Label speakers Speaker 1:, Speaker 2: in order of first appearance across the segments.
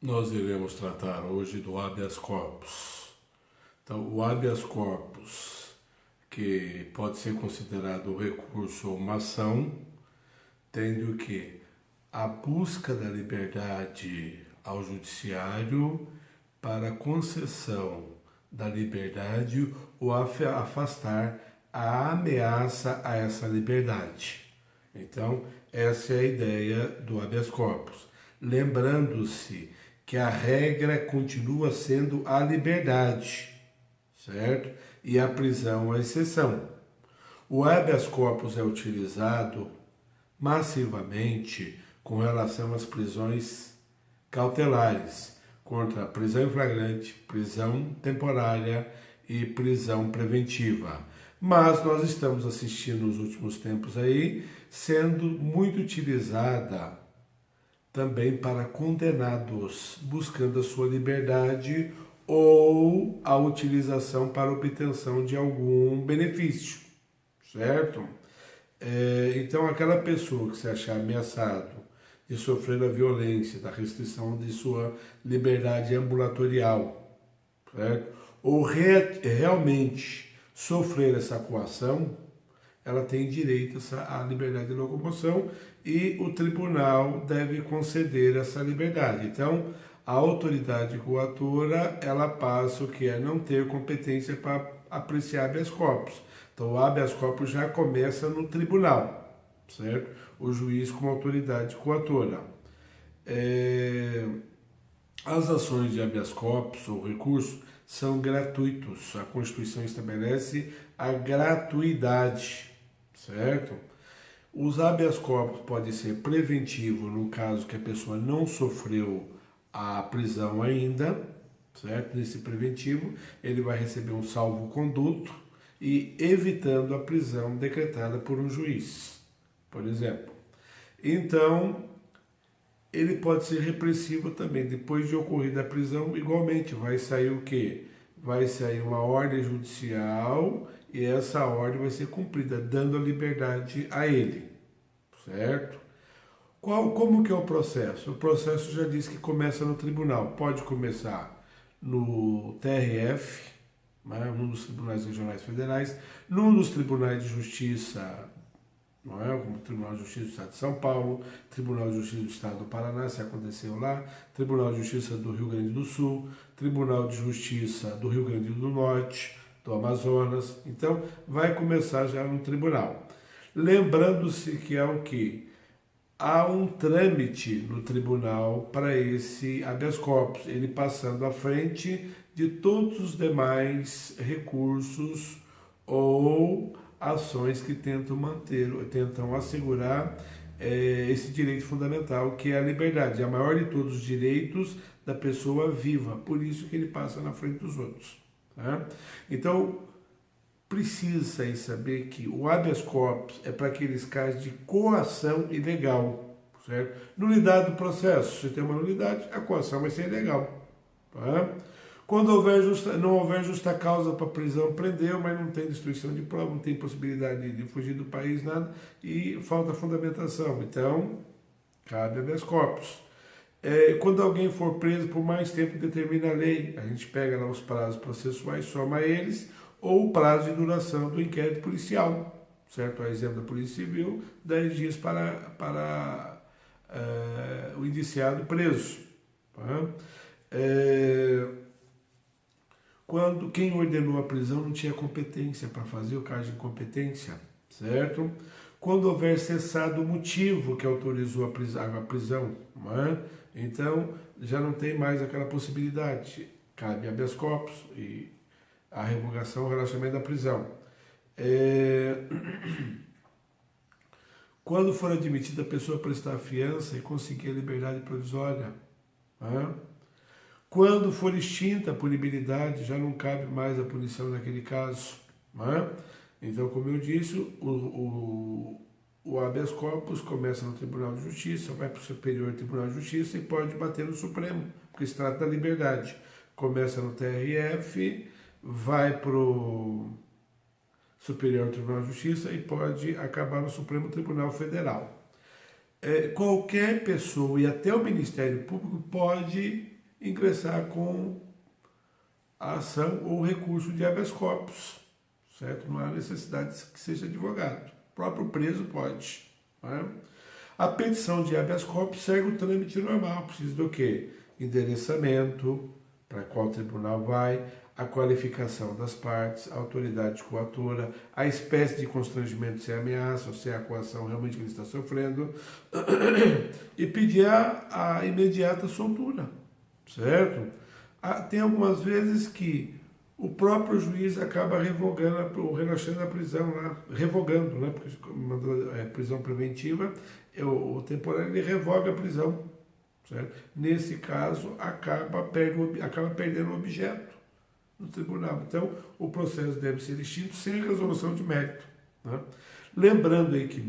Speaker 1: Nós iremos tratar hoje do habeas corpus. Então, o habeas corpus, que pode ser considerado um recurso ou uma ação, tendo que a busca da liberdade ao judiciário para concessão da liberdade ou afastar a ameaça a essa liberdade. Então, essa é a ideia do habeas corpus. Lembrando-se que a regra continua sendo a liberdade, certo? E a prisão a exceção. O habeas corpus é utilizado massivamente com relação às prisões cautelares, contra prisão em flagrante, prisão temporária e prisão preventiva. Mas nós estamos assistindo nos últimos tempos aí, sendo muito utilizada também para condenados, buscando a sua liberdade ou a utilização para obtenção de algum benefício, certo? Então, aquela pessoa que se achar ameaçado de sofrer a violência, da restrição de sua liberdade ambulatorial, certo? Ou realmente sofrer essa coação, ela tem direito à liberdade de locomoção e o tribunal deve conceder essa liberdade. Então, a autoridade coatora, ela passa o que é não ter competência para apreciar habeas corpus. Então, o habeas corpus já começa no tribunal, certo? O juiz como autoridade coatora. As ações de habeas corpus ou recurso são gratuitos. A Constituição estabelece a gratuidade, certo? Os habeas corpus podem ser preventivo no caso que a pessoa não sofreu a prisão ainda, certo? Nesse preventivo, ele vai receber um salvo-conduto e evitando a prisão decretada por um juiz, por exemplo. Então, ele pode ser repressivo também. Depois de ocorrida a prisão, igualmente, vai sair o quê? Vai sair uma ordem judicial e essa ordem vai ser cumprida, dando a liberdade a ele, certo? Como que é o processo? O processo já diz que começa no tribunal. Pode começar no TRF, né, num dos tribunais regionais federais, num dos tribunais de justiça, não é? Como o Tribunal de Justiça do Estado de São Paulo, Tribunal de Justiça do Estado do Paraná, se aconteceu lá, Tribunal de Justiça do Rio Grande do Sul, Tribunal de Justiça do Rio Grande do Norte, do Amazonas. Então, vai começar já no tribunal. Lembrando-se que é o quê? Há um trâmite no tribunal para esse habeas corpus, ele passando à frente de todos os demais recursos ou ações que tentam assegurar esse direito fundamental, que é a liberdade, a maior de todos os direitos da pessoa viva, por isso que ele passa na frente dos outros. Tá? Então, precisa aí saber que o habeas corpus é para aqueles casos de coação ilegal, certo? Nulidade do processo, se tem uma nulidade, a coação vai ser ilegal. Tá? Quando não houver justa causa para prisão, prendeu, mas não tem destruição de prova, não tem possibilidade de fugir do país, nada, e falta fundamentação. Então, cabe habeas corpus. Quando alguém for preso por mais tempo, determina a lei. A gente pega lá os prazos processuais, soma eles, ou o prazo de duração do inquérito policial, certo? A exemplo da Polícia Civil, 10 dias para o indiciado preso. Tá? Quando quem ordenou a prisão não tinha competência para fazer o caso de incompetência, certo? Quando houver cessado o motivo que autorizou a prisão, não é? Então já não tem mais aquela possibilidade. Cabe habeas corpus e a revogação, o relaxamento da prisão. Quando for admitida a pessoa a prestar fiança e conseguir a liberdade provisória, não é? Quando for extinta a punibilidade, já não cabe mais a punição naquele caso. Não é? Então, como eu disse, o habeas corpus começa no Tribunal de Justiça, vai para o Superior Tribunal de Justiça e pode bater no Supremo, porque se trata da liberdade. Começa no TRF, vai para o Superior Tribunal de Justiça e pode acabar no Supremo Tribunal Federal. qualquer pessoa e até o Ministério Público pode ingressar com a ação ou recurso de habeas corpus, certo? Não há necessidade que seja advogado. O próprio preso pode. Né? A petição de habeas corpus segue o trâmite normal. Precisa do quê? Endereçamento, para qual tribunal vai, a qualificação das partes, a autoridade coatora, a espécie de constrangimento, se é ameaça ou se é a coação realmente que ele está sofrendo, e pedir a imediata soltura, certo? Tem algumas vezes que o próprio juiz acaba revogando ou relaxando a prisão lá, revogando, né? Porque prisão preventiva, o temporário ele revoga a prisão, certo? Nesse caso, acaba perdendo o objeto no tribunal. Então, o processo deve ser extinto sem resolução de mérito. Né? Lembrando aí que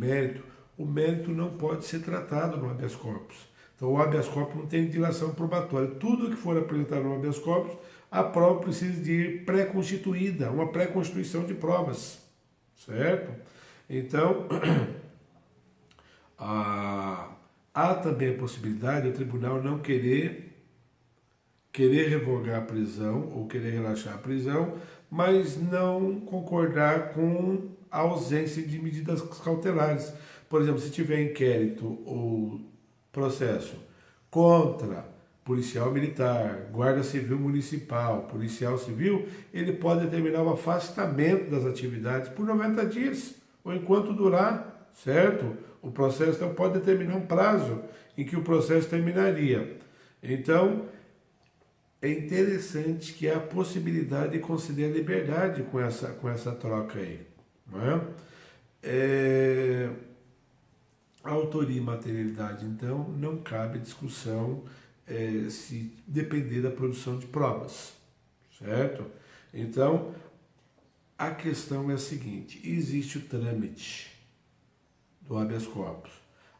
Speaker 1: o mérito não pode ser tratado no habeas corpus. Então, o habeas corpus não tem dilação probatória. Tudo que for apresentado no habeas corpus, a prova precisa de ir pré-constituída, uma pré-constituição de provas, certo? Então, há também a possibilidade do tribunal não querer revogar a prisão ou querer relaxar a prisão, mas não concordar com a ausência de medidas cautelares. Por exemplo, se tiver inquérito ou processo contra policial militar, guarda civil municipal, policial civil, ele pode determinar o afastamento das atividades por 90 dias, ou enquanto durar, certo? O processo então pode determinar um prazo em que o processo terminaria. Então, é interessante que há a possibilidade de conceder liberdade com essa troca aí. Não é? A autoria e materialidade, então, não cabe discussão se depender da produção de provas, certo? Então, a questão é a seguinte: existe o trâmite do habeas corpus.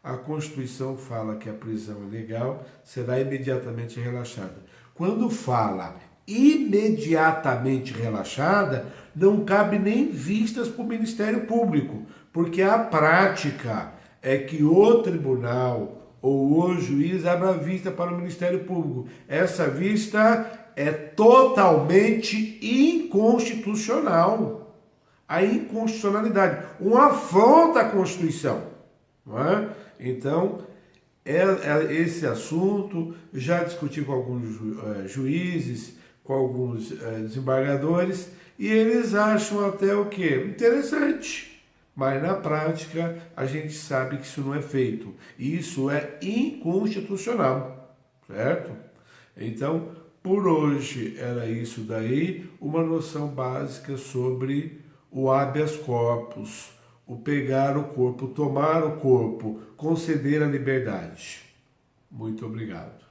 Speaker 1: A Constituição fala que a prisão ilegal será imediatamente relaxada. Quando fala imediatamente relaxada, não cabe nem vistas para o Ministério Público, porque a prática é que o tribunal ou o juiz abra vista para o Ministério Público. Essa vista é totalmente inconstitucional. A inconstitucionalidade, uma afronta à Constituição. Não é? Então, esse assunto já discuti com alguns juízes, com alguns desembargadores, e eles acham até o quê? Interessante. Mas na prática a gente sabe que isso não é feito. E isso é inconstitucional, certo? Então, por hoje era isso daí, uma noção básica sobre o habeas corpus, o pegar o corpo, tomar o corpo, conceder a liberdade. Muito obrigado.